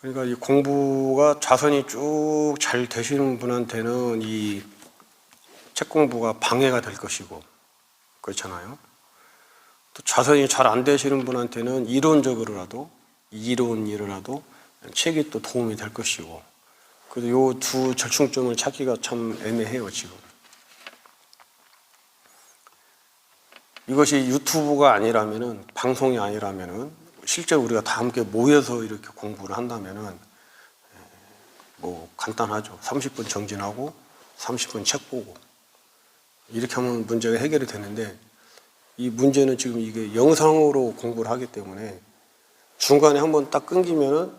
그러니까 이 공부가 자선이 쭉 잘 되시는 분한테는 이 책 공부가 방해가 될 것이고, 그렇잖아요. 또 자선이 잘 안 되시는 분한테는 이론이라도 책이 또 도움이 될 것이고, 그래서 요 두 절충점을 찾기가 참 애매해요, 지금. 이것이 유튜브가 아니라면은, 방송이 아니라면은, 실제 우리가 다 함께 모여서 이렇게 공부를 한다면은, 뭐 간단하죠. 30분 정진하고 30분 책 보고 이렇게 하면 문제가 해결이 되는데, 이 문제는 지금 이게 영상으로 공부를 하기 때문에 중간에 한번 딱 끊기면은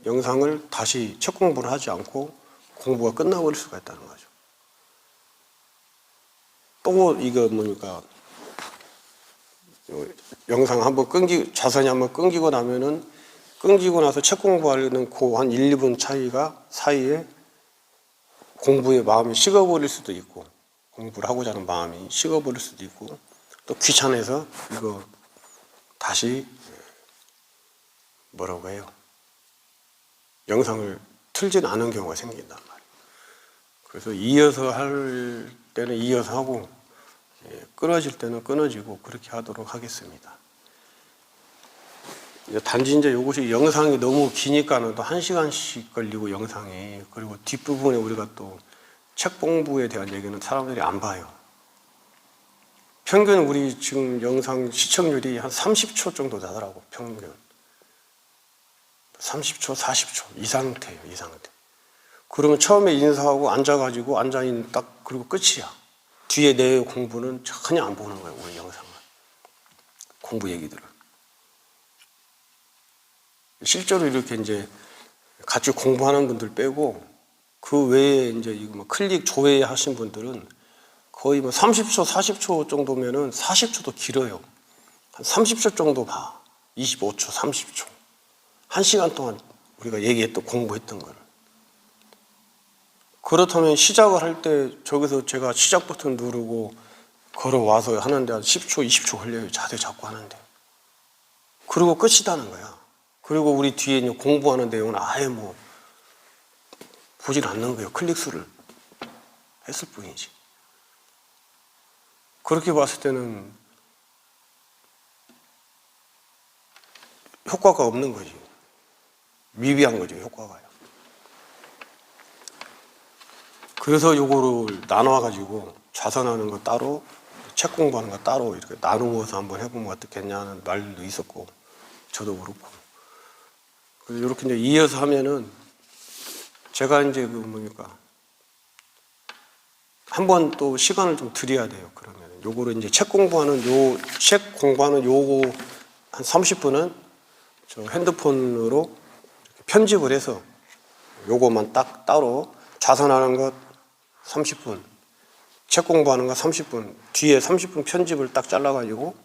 영상을 다시 책 공부를 하지 않고 공부가 끝나버릴 수가 있다는 거죠. 또 이거 뭡니까? 영상 한번 자선이 한번 끊기고 나면은, 끊기고 나서 책 공부하려는 그 한 1, 2분 사이에 공부의 마음이 식어버릴 수도 있고, 공부를 하고자 하는 마음이 식어버릴 수도 있고, 또 귀찮아서 이거 다시 뭐라고 해요? 영상을 틀진 않은 경우가 생긴단 말이에요. 그래서 이어서 할 때는 이어서 하고, 끊어질 때는 끊어지고, 그렇게 하도록 하겠습니다. 단지 이제 이것이 영상이 너무 기니까는 또 1시간씩 걸리고 영상이, 그리고 뒷부분에 우리가 또 책 공부에 대한 얘기는 사람들이 안 봐요. 평균 우리 지금 영상 시청률이 한 30초 정도 나더라고, 평균. 30초, 40초 이 상태예요, 이 상태. 그러면 처음에 인사하고 앉아가지고 앉아있는 딱 그리고 끝이야. 뒤에 내 공부는 전혀 안 보는 거예요, 우리 영상은. 공부 얘기들을. 실제로 이렇게 이제 같이 공부하는 분들 빼고, 그 외에 이제 이거 뭐 클릭 조회 하신 분들은 거의 뭐 30초, 40초 정도면은 40초도 길어요. 한 30초 정도 봐. 25초, 30초. 1시간 동안 우리가 얘기했던, 공부했던 거를. 그렇다면 시작을 할 때 저기서 제가 시작 버튼 누르고 걸어와서 하는데 한 10초, 20초 걸려요. 자세 잡고 하는데. 그리고 끝이다는 거야. 그리고 우리 뒤에 있는 공부하는 내용은 아예 뭐 보질 않는 거예요. 클릭수를 했을 뿐이지. 그렇게 봤을 때는 효과가 없는 거지. 미비한 거죠, 효과가요. 그래서 요거를 나눠가지고 자선하는 거 따로, 책 공부하는 거 따로 이렇게 나누어서 한번 해보면 어떻겠냐는 말도 있었고, 저도 그렇고. 그래서 이렇게 이제 이어서 하면은, 제가 이제 한번 또 시간을 좀 드려야 돼요. 그러면 요거를 이제 책 공부하는 요거 한 30분은 저 핸드폰으로 편집을 해서 요거만 딱 따로, 자선하는 것 30분, 책 공부하는 거 30분, 뒤에 30분 편집을 딱 잘라가지고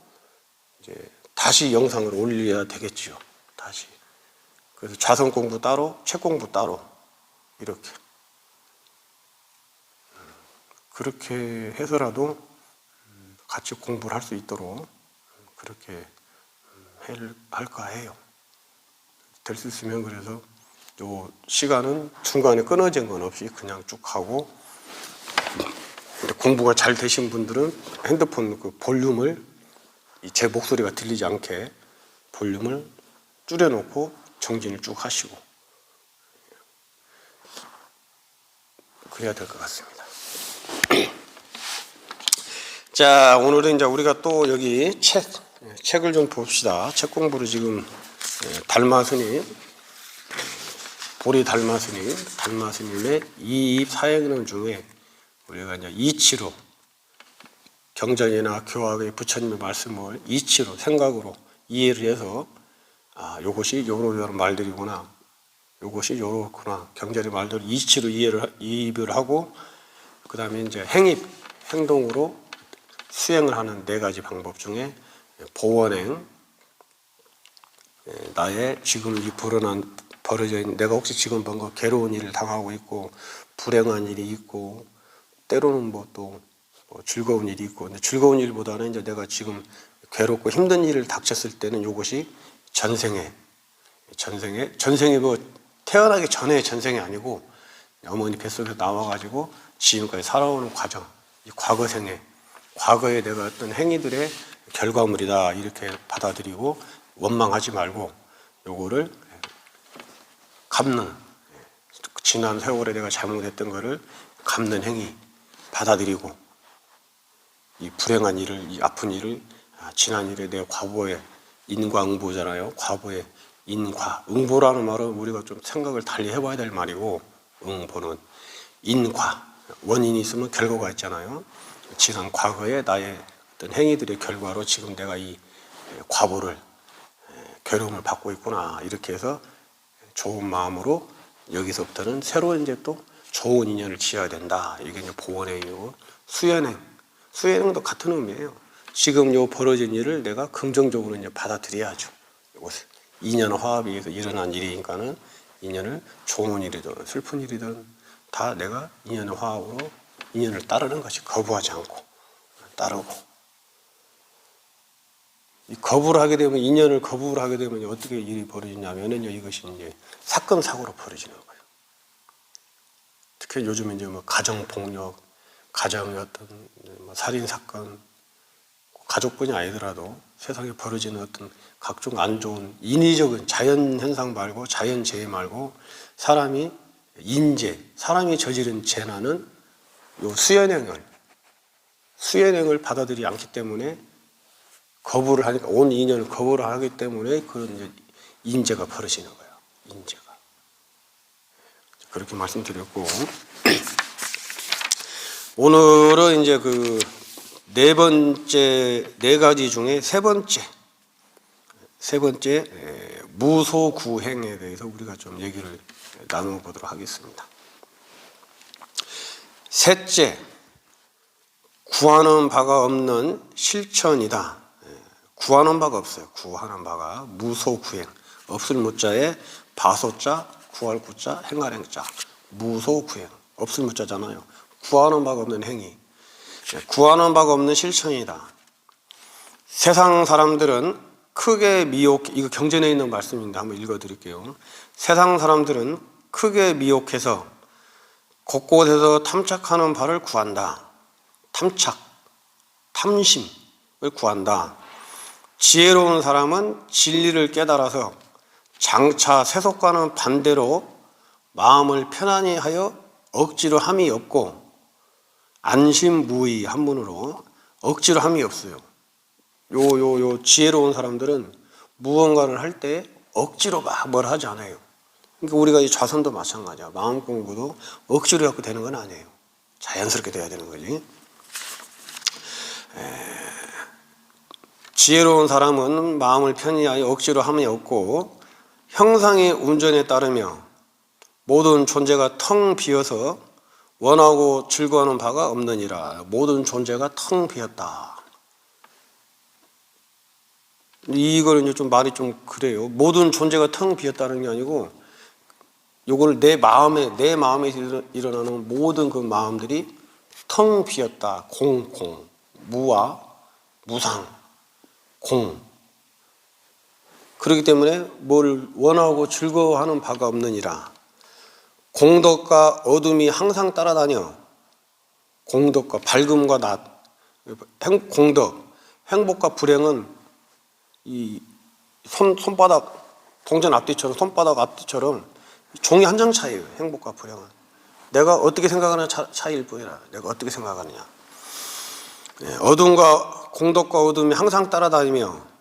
이제 다시 영상을 올려야 되겠죠. 다시. 그래서 자선 공부 따로, 책 공부 따로, 이렇게. 그렇게 해서라도 같이 공부를 할 수 있도록 그렇게 할까 해요. 될 수 있으면. 그래서 요 시간은 중간에 끊어진 건 없이 그냥 쭉 하고, 공부가 잘 되신 분들은 핸드폰 그 볼륨을, 제 목소리가 들리지 않게 볼륨을 줄여놓고 정진을 쭉 하시고, 그래야 될 것 같습니다. 자, 오늘은 이제 우리가 또 여기 책을 좀 봅시다. 책 공부를 지금 보리 달마스님의 이입 사행론 중에 우리가 이제 이치로, 경전이나 교학의 부처님의 말씀을 이치로, 생각으로 이해를 해서, 요것이 요런 말들이구나, 요것이 요렇구나, 경전의 말들을 이치로 이입을 하고, 그 다음에 이제 행동으로 수행을 하는 4가지 방법 중에 보원행, 나의 지금 벌어져 있는, 내가 혹시 지금 뭔가 괴로운 일을 당하고 있고, 불행한 일이 있고, 때로는 또 즐거운 일이 있고, 근데 즐거운 일보다는 이제 내가 지금 괴롭고 힘든 일을 닥쳤을 때는 이것이 전생에 전생이 뭐 태어나기 전에 전생이 아니고 어머니 뱃속에서 나와가지고 지금까지 살아오는 과정, 이 과거에 내가 어떤 행위들의 결과물이다 이렇게 받아들이고 원망하지 말고 요거를 갚는, 지난 세월에 내가 잘못했던 거를 갚는 행위 받아들이고, 이 불행한 일을, 이 아픈 일을, 지난 일에 내 과보에 인과응보잖아요. 과보에 인과, 응보라는 말은 우리가 좀 생각을 달리 해봐야 될 말이고, 응보는 인과, 원인이 있으면 결과가 있잖아요. 지난 과거에 나의 어떤 행위들의 결과로 지금 내가 이 과보를, 괴로움을 받고 있구나 이렇게 해서 좋은 마음으로 여기서부터는 새로 이제 또 좋은 인연을 지어야 된다. 이게 이제 보원행위고, 수연행도 같은 의미예요. 지금 요 벌어진 일을 내가 긍정적으로 이제 받아들여야죠. 이것을 인연 화합에 의해서 일어난 일이니까는 인연을, 좋은 일이든 슬픈 일이든 다 내가 인연의 화합으로 인연을 따르는 것이, 거부하지 않고 따르고. 이 거부를 하게 되면, 인연을 거부를 하게 되면 어떻게 일이 벌어지냐면은요, 이것이 이제 사건 사고로 벌어지는 거예요. 특히 요즘 이제 뭐 가정 폭력, 가정의 어떤 뭐 살인 사건, 가족뿐이 아니더라도 세상에 벌어지는 어떤 각종 안 좋은 인위적인 자연 현상 말고, 자연 재해 말고, 사람이 저지른 재난은 요 수연행을 받아들이지 않기 때문에, 거부를 하니까, 온 인연을 거부를 하기 때문에 그런 이제 인재가 벌어지는 거예요. 인재가. 그렇게 말씀드렸고, 오늘은 이제 그 네 가지 중에 세 번째 무소구행에 대해서 우리가 좀 얘기를 나눠보도록 하겠습니다. 셋째, 구하는 바가 없는 실천이다. 구하는 바가 없어요. 구하는 바가 무소구행. 없을 무자에 바소자, 구할 구자, 행할 행자. 무소구행. 없을 무자잖아요. 구하는 바가 없는 행위. 구하는 바가 없는 실천이다. 세상 사람들은 크게 이거 경전에 있는 말씀인데 한번 읽어드릴게요. 세상 사람들은 크게 미혹해서 곳곳에서 탐착하는 바를 구한다. 탐심을 구한다. 지혜로운 사람은 진리를 깨달아서 장차 세속과는 반대로 마음을 편안히 하여 억지로 함이 없고, 안심무의 한문으로 억지로 함이 없어요. 요 지혜로운 사람들은 무언가를 할 때 억지로 막 뭘 하지 않아요. 그러니까 우리가 이 좌선도 마찬가지야. 마음 공부도 억지로 갖고 되는 건 아니에요. 자연스럽게 돼야 되는 거지. 지혜로운 사람은 마음을 편히 하여 억지로 함이 없고, 형상의 운전에 따르며 모든 존재가 텅 비어서 원하고 즐거워하는 바가 없느니라. 모든 존재가 텅 비었다. 이거는 이제 좀 말이 좀 그래요. 모든 존재가 텅 비었다는 게 아니고, 요걸 내 마음에 일어나는 모든 그 마음들이 텅 비었다. 무와 무상, 그렇기 때문에 뭘 원하고 즐거워하는 바가 없느니라. 공덕과 어둠이 항상 따라다녀. 공덕과 밝음과 낮, 행복과 불행은 이 손바닥, 동전 앞뒤처럼, 손바닥 앞뒤처럼 종이 한 장 차이예요. 행복과 불행은 내가 어떻게 생각하느냐 차이일 뿐이라. 내가 어떻게 생각하느냐. 공덕과 어둠이 항상 따라다니며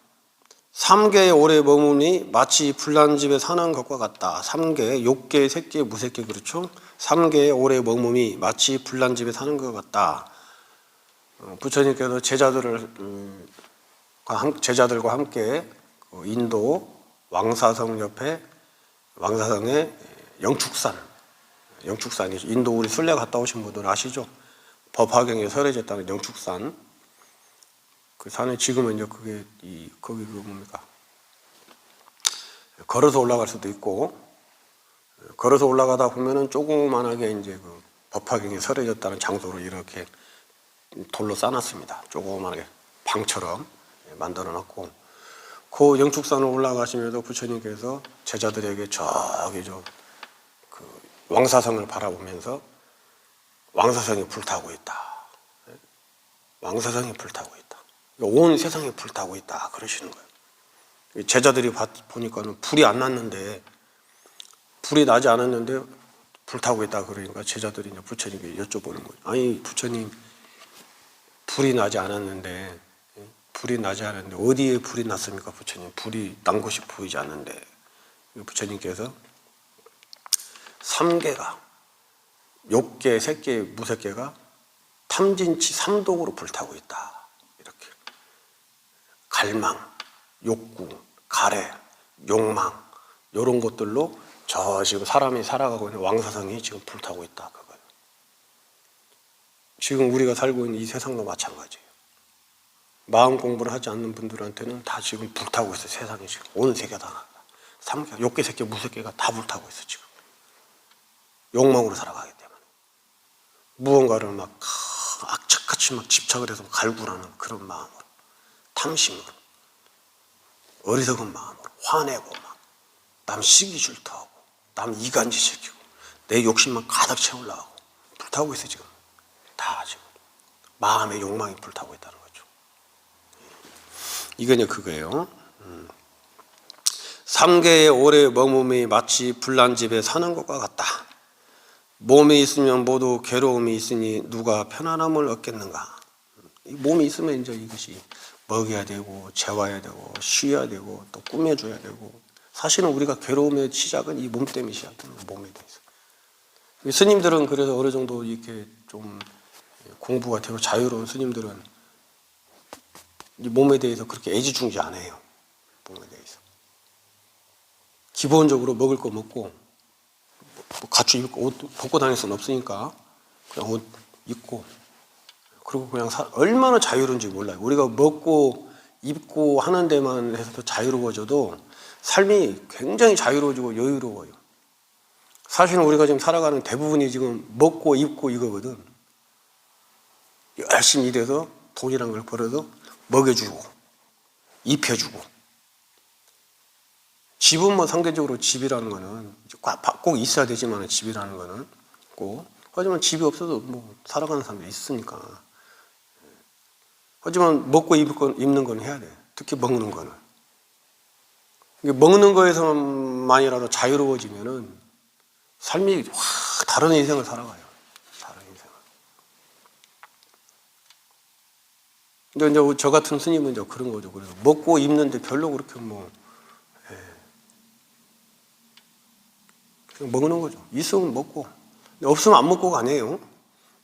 삼계의 오래 머무니 마치 불난 집에 사는 것과 같다. 삼계, 욕계, 색계, 무색계, 그렇죠? 삼계의 오래 머무니 마치 불난 집에 사는 것 같다. 부처님께서 제자들과 함께 인도 왕사성 옆에, 왕사성의 영축산이, 인도 우리 순례 갔다 오신 분들 아시죠? 법화경에 설해졌다는 영축산. 그 산에 지금은 이제 거기 뭡니까? 걸어서 올라갈 수도 있고, 걸어서 올라가다 보면은 조그만하게 이제 그 법화경에 설해졌다는 장소로 이렇게 돌로 쌓아놨습니다. 조그만하게 방처럼 만들어 놨고, 그 영축산을 올라가시면서 부처님께서 제자들에게 그 왕사성을 바라보면서 왕사성이 불타고 있다. 왕사성이 불타고 있다. 온 세상이 불타고 있다. 그러시는 거예요. 제자들이 보니까는 불이 안 났는데, 불이 나지 않았는데 불타고 있다. 그러니까 제자들이 이제 부처님께 여쭤보는 거예요. 아니, 부처님, 불이 나지 않았는데 어디에 불이 났습니까? 부처님, 불이 난 곳이 보이지 않는데. 부처님께서 삼계가, 욕계, 색계, 무색계가 탐진치 삼독으로 불타고 있다. 이렇게. 갈망, 욕구, 가래, 욕망, 이런 것들로 지금 사람이 살아가고 있는 왕사성이 지금 불타고 있다. 그거예요. 지금 우리가 살고 있는 이 세상도 마찬가지예요. 마음 공부를 하지 않는 분들한테는 다 지금 불타고 있어요. 세상이 지금. 온 세계가 다. 삼계, 욕계, 색계, 무색계가 다 불타고 있어 지금. 욕망으로 살아가기 때문에. 무언가를 막 악착같이 막 집착을 해서 갈구하는 그런 마음으로. 탐심으로. 어리석은 마음으로. 화내고 막. 남 시기 질투하고. 남 이간질시키고. 내 욕심만 가득 채우려고. 불타고 있어 지금. 다 지금. 마음의 욕망이 불타고 있다는 거죠. 이게 이제 그거예요. 삼계의 오래 머금이 마치 불난 집에 사는 것과 같다. 몸이 있으면 모두 괴로움이 있으니 누가 편안함을 얻겠는가. 이 몸이 있으면 이제 이것이 먹여야 되고 재워야 되고 쉬어야 되고 또 꾸며줘야 되고. 사실은 우리가 괴로움의 시작은 이 몸 때문에 시작되는 거예요. 몸에 대해서. 스님들은 그래서 어느 정도 이렇게 좀 공부가 되고 자유로운 스님들은 이 몸에 대해서 그렇게 애지중지 안 해요. 몸에 대해서. 기본적으로 먹을 거 먹고, 갖추 입고, 옷 벗고 다닐 수는 없으니까, 그냥 옷 입고, 그리고 그냥 얼마나 자유로운지 몰라요. 우리가 먹고, 입고 하는 데만 해서도 자유로워져도 삶이 굉장히 자유로워지고 여유로워요. 사실은 우리가 지금 살아가는 대부분이 지금 먹고, 입고 이거거든. 열심히 일해서 돈이란 걸 벌어서 먹여주고, 입혀주고. 집은 뭐 상대적으로 집이라는 거는 꼭 있어야 되지만 집이라는 거는 꼭. 하지만 집이 없어도 뭐 살아가는 사람도 있으니까. 하지만 먹고 입는 건 해야 돼. 특히 먹는 거는. 먹는 거에서만이라도 자유로워지면은 삶이 확 다른 인생을 살아가요. 다른 인생을. 근데 이제 저 같은 스님은 이제 그런 거죠. 그래서 먹고 입는데 별로 그렇게 먹는 거죠. 있으면 먹고. 없으면 안 먹고가 아니에요.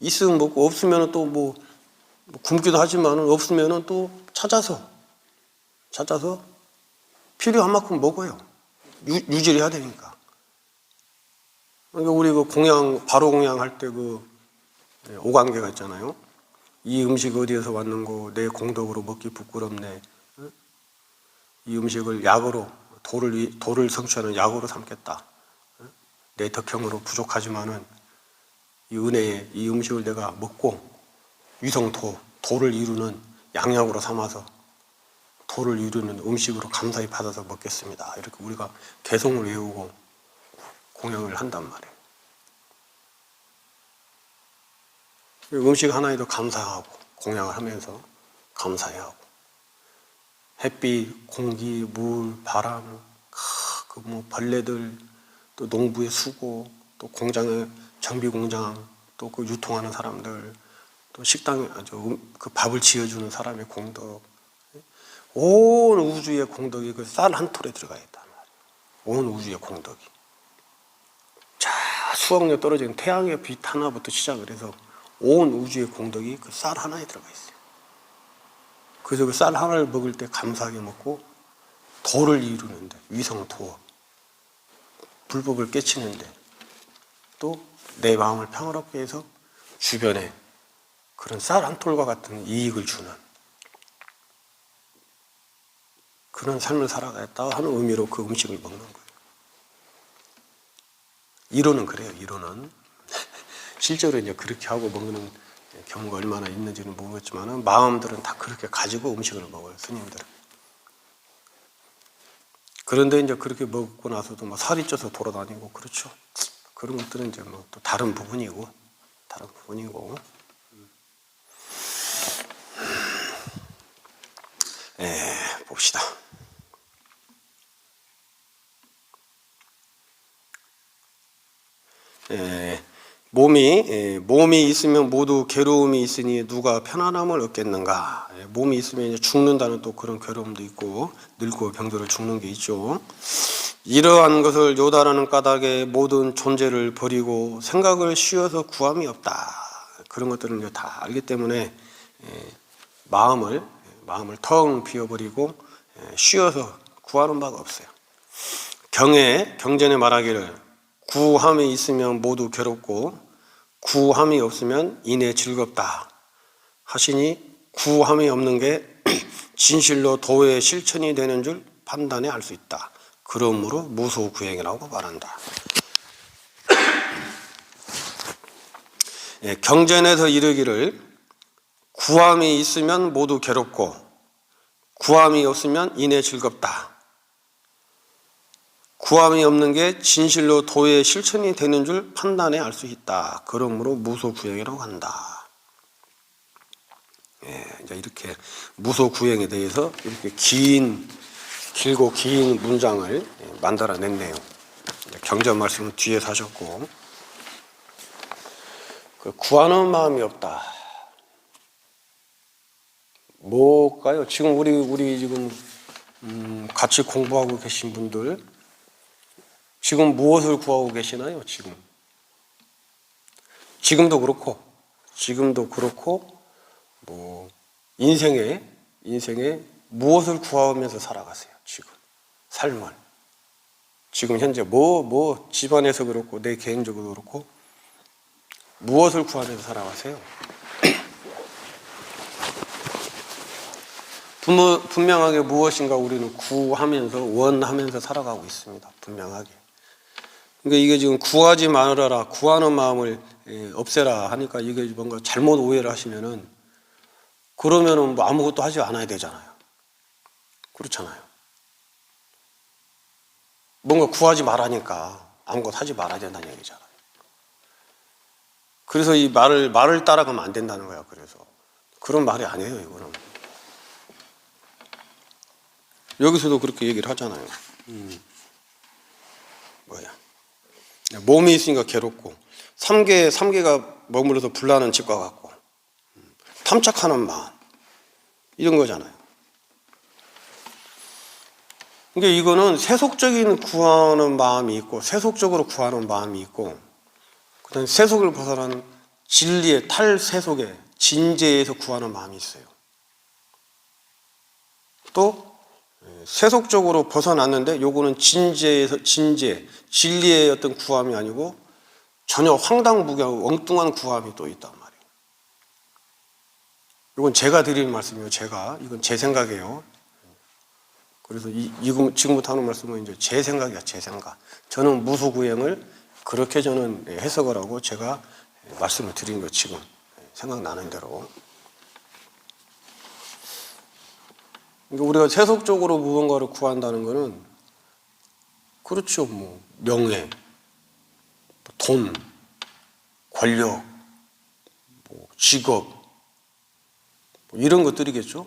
있으면 먹고, 없으면 또 뭐 굶기도 하지만 없으면 또 찾아서 필요한 만큼 먹어요. 유지를 해야 되니까. 그러니까 우리 그 바로 공양할 때 그 오관계가 있잖아요. 이 음식 어디에서 왔는 거, 내 공덕으로 먹기 부끄럽네. 이 음식을 약으로, 도를 성취하는 약으로 삼겠다. 내 덕형으로 부족하지만은 이 은혜에 이 음식을 내가 먹고 도를 이루는 양약으로 삼아서 도를 이루는 음식으로 감사히 받아서 먹겠습니다. 이렇게 우리가 개송을 외우고 공양을 한단 말이에요. 음식 하나에도 감사하고 공양을 하면서 감사해야 하고 햇빛, 공기, 물, 바람, 그 뭐 벌레들, 또 농부의 수고, 또 공장의 정비 공장, 또 그 유통하는 사람들, 또 식당에 그 밥을 지어주는 사람의 공덕, 온 우주의 공덕이 그 쌀 한 톨에 들어가 있단 말이에요. 온 우주의 공덕이. 자, 수억년 떨어진 태양의 빛 하나부터 시작을 해서 온 우주의 공덕이 그 쌀 하나에 들어가 있어요. 그래서 그 쌀 하나를 먹을 때 감사하게 먹고 도를 이루는데, 위성도어, 불법을 깨치는데, 또 내 마음을 평화롭게 해서 주변에 그런 쌀 한 톨과 같은 이익을 주는 그런 삶을 살아가겠다 하는 의미로 그 음식을 먹는 거예요. 이론은 그래요, 이론은. 실제로 이제 그렇게 하고 먹는 경우가 얼마나 있는지는 모르겠지만 마음들은 다 그렇게 가지고 음식을 먹어요, 스님들은. 그런데 이제 그렇게 먹고 나서도 뭐 살이 쪄서 돌아다니고 그렇죠. 그런 것들은 이제 뭐 또 다른 부분이고. 봅시다. 몸이 있으면 모두 괴로움이 있으니 누가 편안함을 얻겠는가. 몸이 있으면 이제 죽는다는 또 그런 괴로움도 있고, 늙고 병들어 죽는 게 있죠. 이러한 것을 요다라는 까닭에 모든 존재를 버리고 생각을 쉬어서 구함이 없다. 그런 것들을 이제 다 알기 때문에 마음을 텅 비워버리고 쉬어서 구하는 바가 없어요. 경전에 말하기를 구함이 있으면 모두 괴롭고 구함이 없으면 이내 즐겁다 하시니, 구함이 없는 게 진실로 도의 실천이 되는 줄 판단해 알 수 있다. 그러므로 무소구행이라고 말한다. 경전에서 이르기를 구함이 있으면 모두 괴롭고 구함이 없으면 이내 즐겁다. 구함이 없는 게 진실로 도의 실천이 되는 줄 판단해 알 수 있다. 그러므로 무소구행이라고 한다. 이제 이렇게 무소구행에 대해서 이렇게 길고 긴 문장을 만들어냈네요. 경전 말씀은 뒤에서 하셨고, 구하는 마음이 없다. 뭘까요? 지금 우리 지금 같이 공부하고 계신 분들 지금 무엇을 구하고 계시나요? 지금도 그렇고 뭐 인생에 무엇을 구하면서 살아가세요? 지금 삶을 지금 현재 뭐 집안에서 그렇고 내 개인적으로 그렇고 무엇을 구하면서 살아가세요? 분명하게 무엇인가 우리는 구하면서 원하면서 살아가고 있습니다. 분명하게. 그러니까 이게 지금 구하지 말아라, 구하는 마음을 없애라 하니까 이게 뭔가 잘못 오해를 하시면은, 그러면은 뭐 아무것도 하지 않아야 되잖아요. 그렇잖아요. 뭔가 구하지 말라니까 아무것도 하지 말아야 된다는 얘기잖아요. 그래서 이 말을 따라가면 안 된다는 거야. 그래서 그런 말이 아니에요, 이거는. 여기서도 그렇게 얘기를 하잖아요. 몸이 있으니까 괴롭고, 삼계가 머물러서 불나는 집과 같고, 탐착하는 마음, 이런 거잖아요. 그러니까 이거는 세속적인 구하는 마음이 있고, 세속적으로 구하는 마음이 있고, 그다음에 세속을 벗어난 진리의 탈세속의 진재에서 구하는 마음이 있어요. 또 세속적으로 벗어났는데 요거는 진리의 어떤 구함이 아니고 전혀 황당무계하고 엉뚱한 구함이 또 있단 말이에요. 이건 제가 드리는 말씀이에요. 이건 제 생각이에요. 그래서 지금부터 하는 말씀은 이제 제 생각이야, 제 생각. 저는 무소구행을 그렇게 저는 해석을 하고 제가 말씀을 드린 거 지금 생각나는 대로. 그러니까 우리가 세속적으로 무언가를 구한다는 것은, 그렇죠, 뭐 명예, 돈, 권력, 뭐 직업, 뭐 이런 것들이겠죠.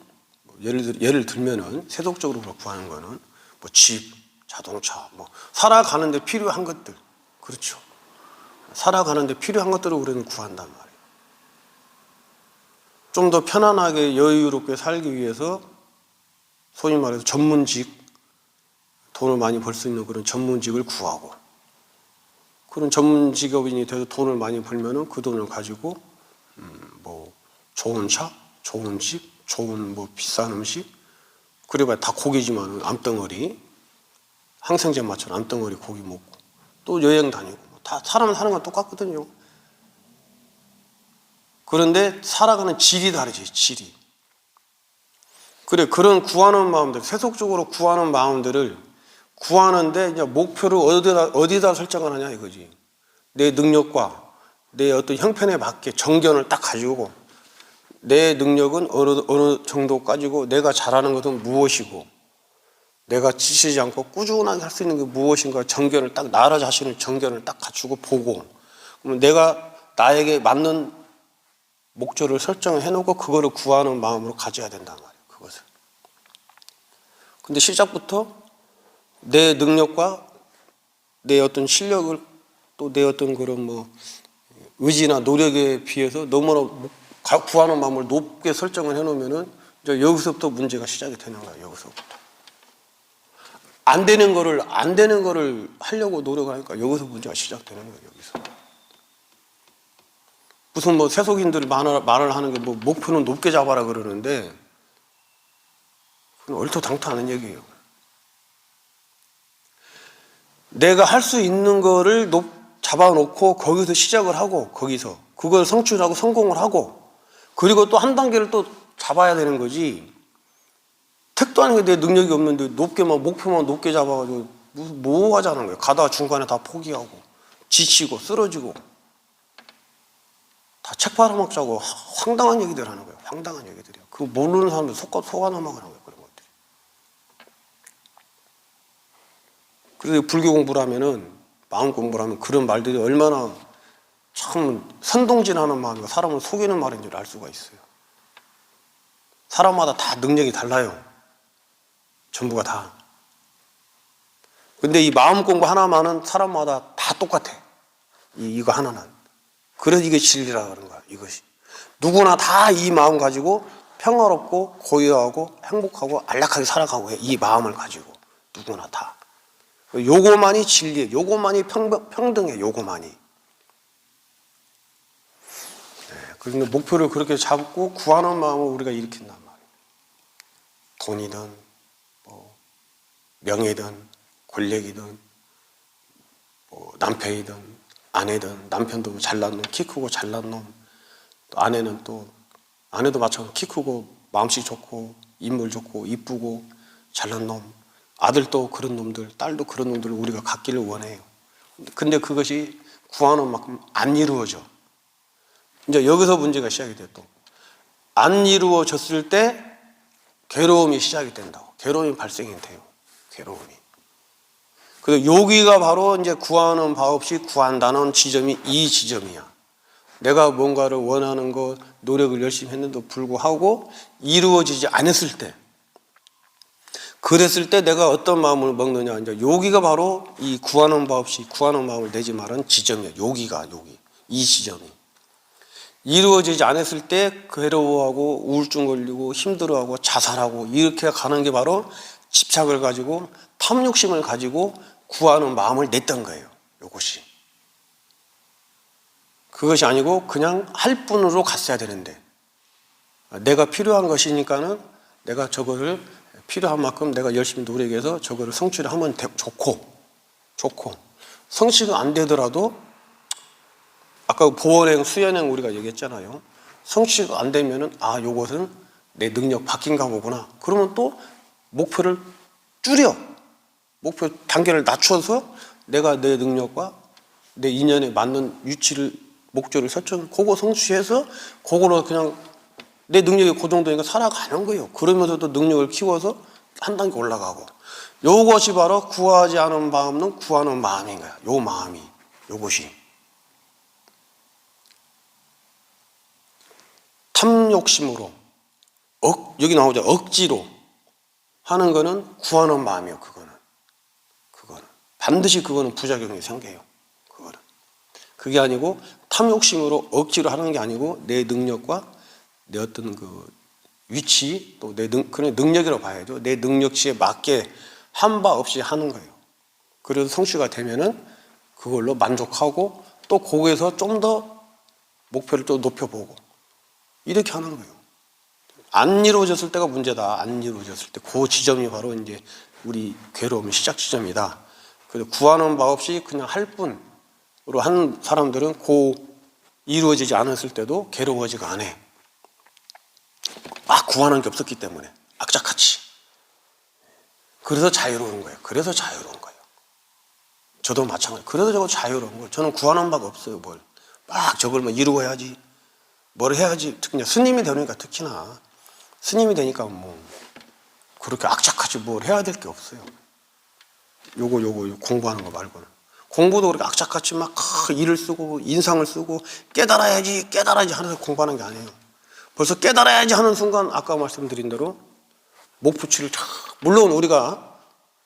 예를 들면은 세속적으로 구하는 거는 뭐 집, 자동차, 뭐 살아가는데 필요한 것들, 그렇죠. 살아가는데 필요한 것들을 우리는 구한단 말이에요. 좀 더 편안하게 여유롭게 살기 위해서 소위 말해서 전문직, 돈을 많이 벌 수 있는 그런 전문직을 구하고, 그런 전문 직업인이 돼서 돈을 많이 벌면은 그 돈을 가지고 뭐 좋은 차, 좋은 집, 좋은 뭐 비싼 음식, 그래봐야 다 고기지만 암덩어리, 항생제 맞춰 암덩어리 고기 먹고 또 여행 다니고, 다 사람은 사는 건 똑같거든요. 그런데 살아가는 질이 다르지, 질이. 그래, 그런 구하는 마음들, 세속적으로 구하는 마음들을 구하는데 이제 목표를 어디다 설정을 하냐 이거지. 내 능력과 내 어떤 형편에 맞게 정견을 딱 가지고, 내 능력은 어느 정도 가지고 내가 잘하는 것은 무엇이고, 내가 지치지 않고 꾸준하게 할 수 있는 게 무엇인가 정견을 딱 나라 자신의 정견을 딱 갖추고 보고, 그러면 내가 나에게 맞는 목적을 설정해 놓고 그거를 구하는 마음으로 가져야 된단 말이에요. 그것을. 근데 시작부터 내 능력과 내 어떤 실력을 또 내 어떤 그런 뭐 의지나 노력에 비해서 너무나 구하는 마음을 높게 설정을 해 놓으면은 이제 여기서부터 문제가 시작이 되는 거예요. 여기서부터. 안 되는 거를 하려고 노력을 하니까 여기서 문제가 시작되는 거예요. 여기서. 무슨 뭐 세속인들이 말을 하는 게 뭐 목표는 높게 잡아라 그러는데 그건 얼토당토하는 얘기예요. 내가 할 수 있는 거를 잡아놓고 거기서 시작을 하고 거기서 그걸 성취하고 성공을 하고 그리고 또 한 단계를 또 잡아야 되는 거지. 택도 아닌 게 내 능력이 없는데 높게만 목표만 높게 잡아가지고 무슨 뭐 하자는 거예요. 가다가 중간에 다 포기하고 지치고 쓰러지고 다 책 팔아먹자고 황당한 얘기들 하는 거예요. 황당한 얘기들이요. 그거 모르는 사람들 속아 넘어가는 거예요. 그런 것들이. 그래서 불교 공부를 하면은 마음 공부를 하면 그런 말들이 얼마나 참 선동질하는 마음이고 사람을 속이는 말인 줄 알 수가 있어요. 사람마다 다 능력이 달라요. 전부가 다. 근데 이 마음 공부 하나만은 사람마다 다 똑같아. 이거 하나는. 그래서 이게 진리라 그런 거야. 이것이. 누구나 다 이 마음 가지고 평화롭고 고요하고 행복하고 안락하게 살아가고 해. 이 마음을 가지고. 누구나 다. 요거만이 진리예요. 요거만이 평등해. 요거만이. 네, 그런데 목표를 그렇게 잡고 구하는 마음을 우리가 일으킨단 말이에요. 돈이든 뭐 명예든 권력이든 뭐 남편이든 아내든 남편도 잘난 놈, 키 크고 잘난 놈, 또 아내도 마찬가지로 키 크고 마음씨 좋고 인물 좋고 이쁘고 잘난 놈, 아들도 그런 놈들, 딸도 그런 놈들을 우리가 갖기를 원해요. 근데 그것이 구하는 만큼 안 이루어져. 이제 여기서 문제가 시작이 돼요. 또 안 이루어졌을 때 괴로움이 시작이 된다고. 괴로움이 발생이 돼요. 괴로움이. 그래서 여기가 바로 이제 구하는 바 없이 구한다는 지점이 이 지점이야. 내가 뭔가를 원하는 것, 노력을 열심히 했는데도 불구하고 이루어지지 않았을 때, 그랬을 때 내가 어떤 마음을 먹느냐. 이제 여기가 바로 이 구하는 바 없이 구하는 마음을 내지 말은 지점이야. 여기가, 이 지점이. 이루어지지 않았을 때 괴로워하고 우울증 걸리고 힘들어하고 자살하고 이렇게 가는 게 바로 집착을 가지고 탐욕심을 가지고 구하는 마음을 냈던 거예요. 이것이. 그것이 아니고 그냥 할 뿐으로 갔어야 되는데 내가 필요한 것이니까는 내가 저거를 필요한 만큼 내가 열심히 노력해서 저거를 성취를 하면 좋고 성취가 안 되더라도 아까 보원행, 수연행 우리가 얘기했잖아요. 성취가 안 되면은 요것은 내 능력 바뀐가 보구나. 그러면 또 목표를 줄여. 목표 단계를 낮춰서 내가 내 능력과 내 인연에 맞는 목적을 설정, 그거 성취해서 그거로 그냥 내 능력이 그 정도니까 살아가는 거예요. 그러면서도 능력을 키워서 한 단계 올라가고. 요것이 바로 구하지 않은 마음은 구하는 마음인 거야. 요 마음이. 요것이. 탐욕심으로 여기 나오죠. 억지로 하는 거는 구하는 마음이에요. 그거는 반드시 그거는 부작용이 생겨요. 그게 아니고 탐욕심으로 억지로 하는 게 아니고 내 능력과 내 어떤 그 위치 또 그런 능력이라고 봐야죠. 내 능력치에 맞게 한 바 없이 하는 거예요. 그래서 성취가 되면은 그걸로 만족하고 또 거기에서 좀 더 목표를 또 높여보고 이렇게 하는 거예요. 안 이루어졌을 때가 문제다. 안 이루어졌을 때 그 지점이 바로 이제 우리 괴로움의 시작 지점이다. 그래서 구하는 바 없이 그냥 할 뿐으로 한 사람들은 이루어지지 않았을 때도 괴로워지가 않아. 막 구하는 게 없었기 때문에 악착같이. 그래서 자유로운 거예요. 저도 마찬가지. 그래서 저거 자유로운 거예요. 저는 구하는 바가 없어요. 막 저걸 이루어야지. 뭘 해야지. 특히나 스님이 되니까 특히나 스님이 되니까 그렇게 악착같이 뭘 해야 될 게 없어요. 요거 공부하는 거 말고는. 공부도 그렇게 악착같이 막 일을 쓰고 인상을 쓰고 깨달아야지 하면서 공부하는 게 아니에요. 벌써 깨달아야지 하는 순간 아까 말씀드린 대로 목표치를 물론 우리가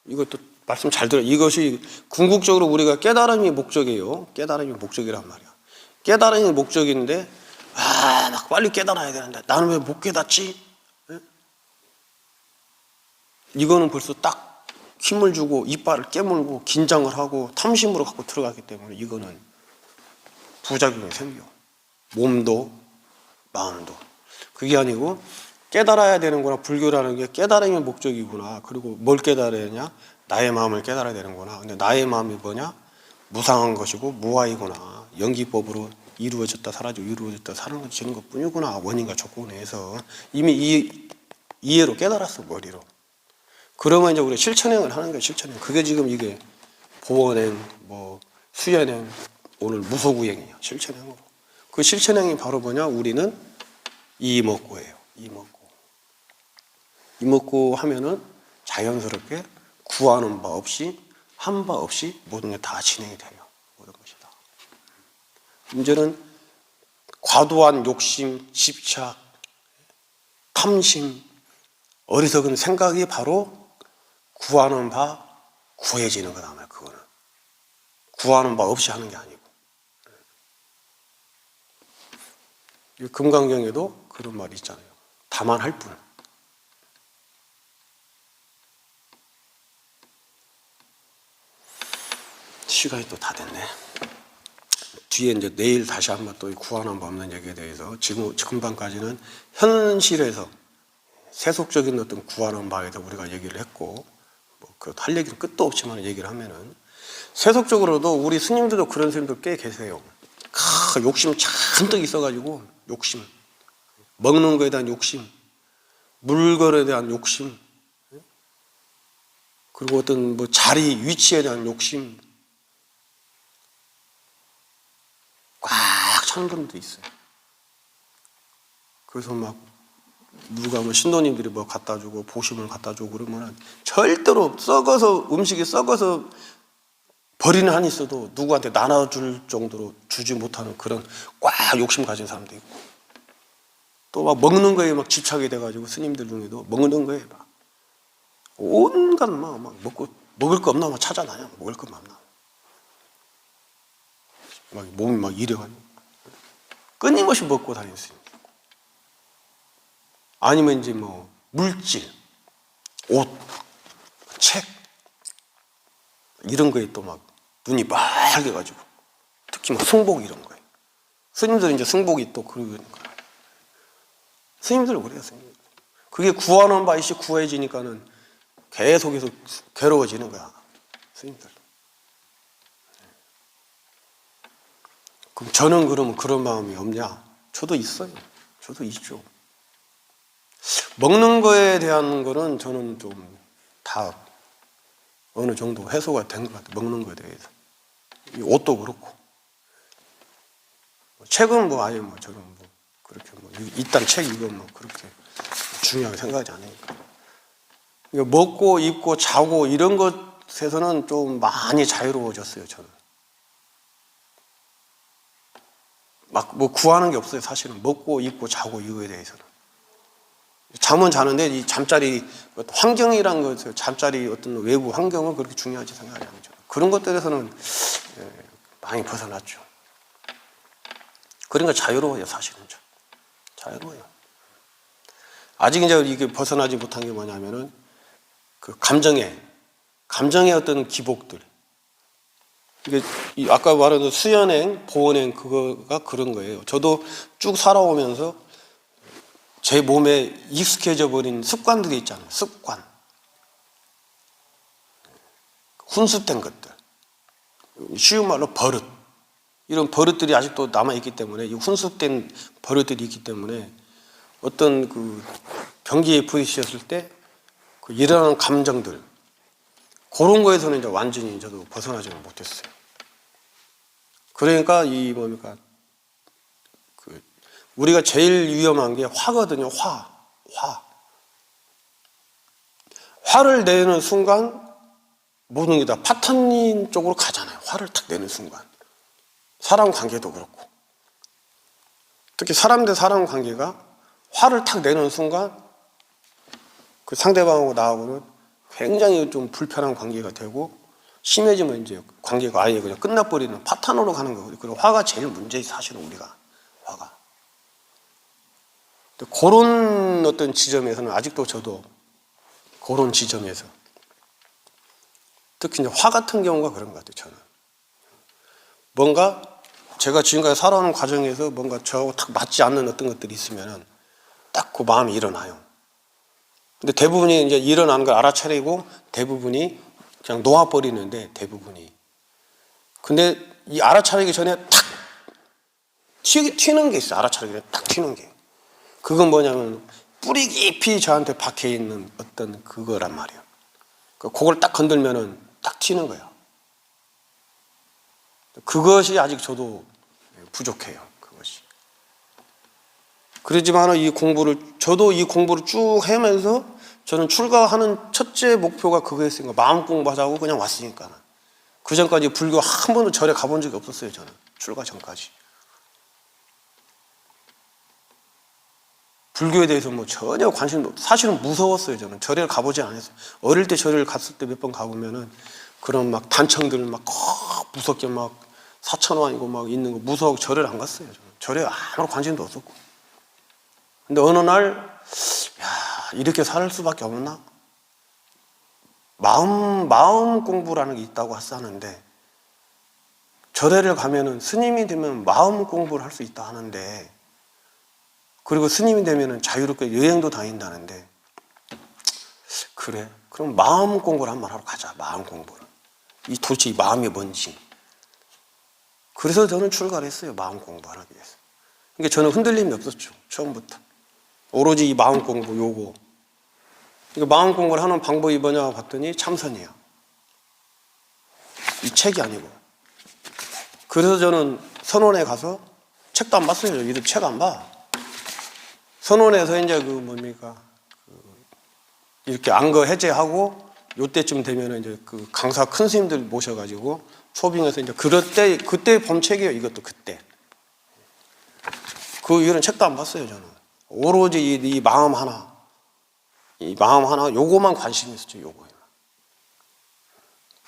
이것도 말씀 잘 들어요. 이것이 궁극적으로 우리가 깨달음이 목적이에요. 깨달음이 목적이란 말이야. 깨달음이 목적인데 막 빨리 깨달아야 되는데 나는 왜 못 깨닫지? 네? 이거는 벌써 딱 힘을 주고 이빨을 깨물고 긴장을 하고 탐심으로 갖고 들어가기 때문에 이거는 부작용이 생겨. 몸도 마음도. 그게 아니고 깨달아야 되는구나. 불교라는 게 깨달음이 목적이구나. 그리고 뭘 깨달아야 되냐? 나의 마음을 깨달아야 되는구나. 근데 나의 마음이 뭐냐? 무상한 것이고 무아이구나. 연기법으로 이루어졌다 사라지고 이루어졌다 사라지는 것뿐이구나. 원인과 조건에 의해서 이미 이해로 깨달았어, 머리로. 그러면 이제 우리가 실천행을 하는 거예요. 실천행. 그게 지금 이게 보원행, 수연행, 오늘 무소구행이에요. 실천행으로. 그 실천행이 바로 뭐냐? 우리는 이목구예요. 이목구 하면은 자연스럽게 구하는 바 없이 한 바 없이 모든 게 다 진행이 돼요. 모든 것이 다. 문제는 과도한 욕심, 집착, 탐심, 어리석은 생각이 바로 구하는 바 구해지는 거다 말이야. 그거는 구하는 바 없이 하는 게 아니고. 이 금강경에도 그런 말이 있잖아요. 다만 할 뿐. 시간이 또 다 됐네. 뒤에 이제 내일 다시 한번 또 구하는 바 없는 얘기에 대해서 지금 금방까지는 현실에서 세속적인 어떤 구하는 바에 대해서 우리가 얘기를 했고, 할 얘기는 끝도 없지만 얘기를 하면은 세속적으로도 우리 스님들도 그런 스님들 꽤 계세요. 욕심 잔뜩 있어가지고 욕심, 먹는 거에 대한 욕심, 물건에 대한 욕심, 그리고 어떤 자리, 위치에 대한 욕심 꽉 차는 분도 있어요. 그래서 막 누가 신도님들이 갖다 주고 보심을 갖다 주고 그러면은 절대로 음식이 썩어서 버리는 한이 있어도 누구한테 나눠줄 정도로 주지 못하는 그런 꽉 욕심 가진 사람도 있고, 또 막 먹는 거에 막 집착이 돼가지고 스님들 중에도 먹는 거에 막 온갖 막 먹을 거 없나 막 찾아다녀. 먹을 것만 없나 막 몸이 막 이래가지고 끊임없이 먹고 다니는 스님. 아니면 이제 물질, 옷, 책 이런 거에 또 막 눈이 빨개가지고 특히 승복 이런 거예요. 스님들은 이제 승복이 또 그러니까 스님들 그래요. 스님들. 그게 구하는 바이시 구해지니까는 계속해서 괴로워지는 거야. 스님들. 그럼 저는 그러면 그런 마음이 없냐? 저도 있어요. 저도 있죠. 먹는 거에 대한 거는 저는 좀 다 어느 정도 해소가 된 것 같아요. 먹는 거에 대해서. 옷도 그렇고. 책은 아예 저는 그렇게 일단 책 이거 그렇게 중요하게 생각하지 않으니까. 먹고 입고 자고 이런 것에서는 좀 많이 자유로워졌어요. 저는. 막 구하는 게 없어요. 사실은 먹고 입고 자고 이거에 대해서는. 잠은 자는데 이 잠자리 환경이란 것을 잠자리 어떤 외부 환경은 그렇게 중요하지 생각하지 않죠. 그런 것들에서는 많이 벗어났죠. 그러니까 자유로워요. 사실은 자유로워요. 아직 이제 이게 벗어나지 못한 게 뭐냐면은 그 감정의 어떤 기복들. 이게 아까 말한 수연행, 보원행 그거가 그런 거예요. 저도 쭉 살아오면서 제 몸에 익숙해져 버린 습관들이 있잖아요. 습관. 훈습된 것들. 쉬운 말로 버릇. 이런 버릇들이 아직도 남아있기 때문에, 이 훈습된 버릇들이 있기 때문에 어떤 그 경기에 부딪혔을 때 그 일어나는 감정들, 그런 거에서는 이제 완전히 저도 벗어나지는 못했어요. 그러니까 우리가 제일 위험한 게 화거든요. 화. 화를 내는 순간 모든 게 다 파탄인 쪽으로 가잖아요. 화를 탁 내는 순간. 사람 관계도 그렇고. 특히 사람 대 사람 관계가 화를 탁 내는 순간 그 상대방하고 나하고는 굉장히 좀 불편한 관계가 되고, 심해지면 이제 관계가 아예 그냥 끝나버리는 파탄으로 가는 거거든요. 그리고 화가 제일 문제지, 사실은 우리가. 화가. 그런 어떤 지점에서는 아직도 저도 그런 지점에서 특히 이제 화 같은 경우가 그런 것 같아요. 저는 뭔가 제가 지금까지 살아오는 과정에서 뭔가 저하고 딱 맞지 않는 어떤 것들이 있으면은 딱 그 마음이 일어나요. 근데 대부분이 이제 일어나는 걸 알아차리고 대부분이 그냥 놓아버리는데, 대부분이. 근데 이 알아차리기 전에 탁 튀는 게 있어요. 알아차리기 전에 딱 튀는 게. 그건 뭐냐면 뿌리 깊이 저한테 박혀 있는 어떤 그거란 말이에요. 그걸 딱 건들면은 딱 튀는 거예요. 그것이 아직 저도 부족해요. 그것이. 그렇지만 저도 이 공부를 쭉 하면서 저는 출가하는 첫째 목표가 그거였으니까, 마음 공부하자고 그냥 왔으니까. 그 전까지 불교 한 번도 절에 가본 적이 없었어요. 저는 출가 전까지. 불교에 대해서 뭐 전혀 관심도 없고, 사실은 무서웠어요. 저는 절에 가보지 않았어요. 어릴 때 절을 갔을 때 몇 번 가보면은 그런 막 단청들 막 무섭게 막 사천왕이고 막 있는 거 무서워서 절을 안 갔어요. 저는 절에 아무런 관심도 없었고. 근데 어느 날, 이렇게 살 수밖에 없나? 마음 공부라는 게 있다고 하는데, 절에를 가면은 스님이 되면 마음 공부를 할 수 있다 하는데, 그리고 스님이 되면은 자유롭게 여행도 다닌다는데, 그래, 그럼 마음 공부를 한번 하러 가자. 마음 공부를. 도대체 이 마음이 뭔지. 그래서 저는 출가를 했어요. 마음 공부를 하기 위해서. 그러니까 저는 흔들림이 없었죠. 처음부터. 오로지 이 마음 공부 요거. 그러니까 마음 공부를 하는 방법이 뭐냐 봤더니 참선이에요. 이 책이 아니고. 그래서 저는 선원에 가서 책도 안 봤어요. 이들 책 안 봐. 선원에서 이제 이렇게 안거 해제하고 요때쯤 되면은 이제 그 강사 큰 스님들 모셔가지고 초빙해서 이제 그때 본 책이에요. 이것도 그때. 이런 책도 안 봤어요. 저는 오로지 이 마음 하나, 요거만 관심이 있었죠. 요거요.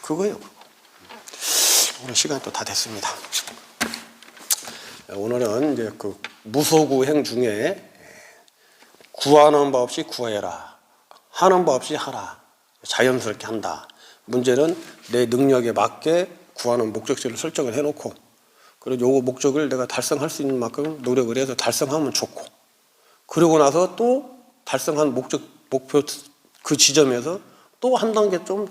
그거예요. 오늘 시간이 또 다 됐습니다. 오늘은 이제 그 무소구행 중에 구하는 법 없이 구해라, 하는 법 없이 하라, 자연스럽게 한다. 문제는 내 능력에 맞게 구하는 목적지를 설정을 해놓고, 그리고 요거 목적을 내가 달성할 수 있는 만큼 노력을 해서 달성하면 좋고, 그러고 나서 또 달성한 목표 그 지점에서 또 한 단계 좀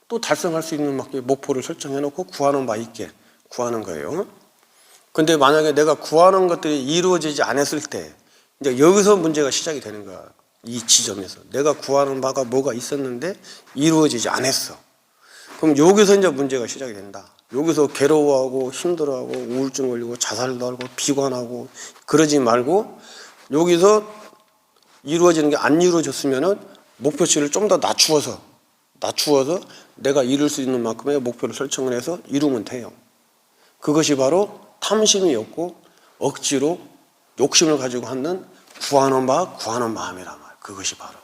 또 달성할 수 있는 목표를 설정해놓고 구하는 바 있게 구하는 거예요. 근데 만약에 내가 구하는 것들이 이루어지지 않았을 때, 이제 여기서 문제가 시작이 되는 거야. 이 지점에서 내가 구하는 바가 뭐가 있었는데 이루어지지 않았어. 그럼 여기서 이제 문제가 시작이 된다. 여기서 괴로워하고 힘들어하고 우울증 걸리고 자살도 하고 비관하고 그러지 말고, 여기서 이루어지는 게 안 이루어졌으면은 목표치를 좀 더 낮추어서 내가 이룰 수 있는 만큼의 목표를 설정을 해서 이루면 돼요. 그것이 바로 탐심이 없고 억지로 욕심을 가지고 하는 구하는 마음이란 말이에요. 그것이 바로.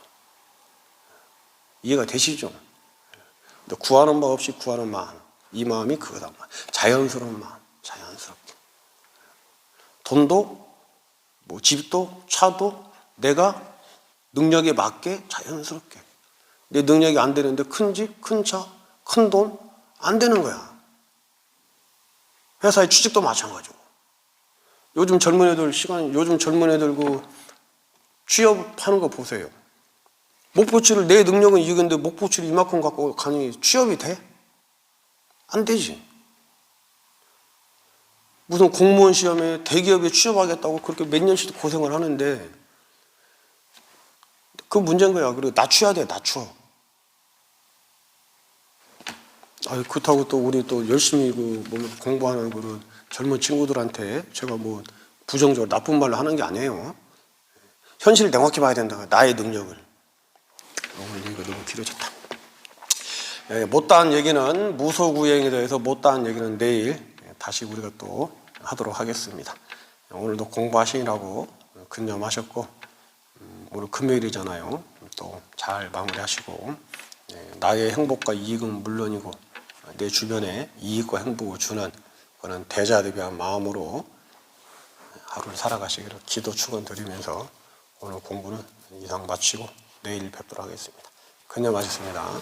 이해가 되시죠? 구하는 바 없이 구하는 마음, 이 마음이 그거다. 자연스러운 마음, 자연스럽게. 돈도 집도 차도 내가 능력에 맞게 자연스럽게. 내 능력이 안 되는데 큰 집, 큰 차, 큰 돈 안 되는 거야. 회사의 취직도 마찬가지고. 요즘 젊은 애들 취업하는 거 보세요. 목표치를, 내 능력은 이건데 목표치를 이만큼 갖고 가니 취업이 돼? 안 되지. 무슨 공무원 시험에 대기업에 취업하겠다고 그렇게 몇 년씩 고생을 하는데, 그 문제인 거야. 그리고 낮춰야 돼, 낮춰. 그렇다고 또 우리 또 열심히 공부하는 그런 젊은 친구들한테 제가 부정적으로 나쁜 말로 하는 게 아니에요. 현실을 명확히 봐야 된다. 나의 능력을. 오늘 얘기가 너무 길어졌다. 못다한 얘기는 무소구행에 대해서 못다한 얘기는 내일 다시 우리가 또 하도록 하겠습니다. 오늘도 공부하시느라고 근념하셨고 오늘 금요일이잖아요. 또 잘 마무리하시고 나의 행복과 이익은 물론이고 내 주변에 이익과 행복을 주는 그런 대자대비한 마음으로 하루를 살아가시기를 기도 축원드리면서 오늘 공부는 이상 마치고 내일 뵙도록 하겠습니다. 근념하셨습니다.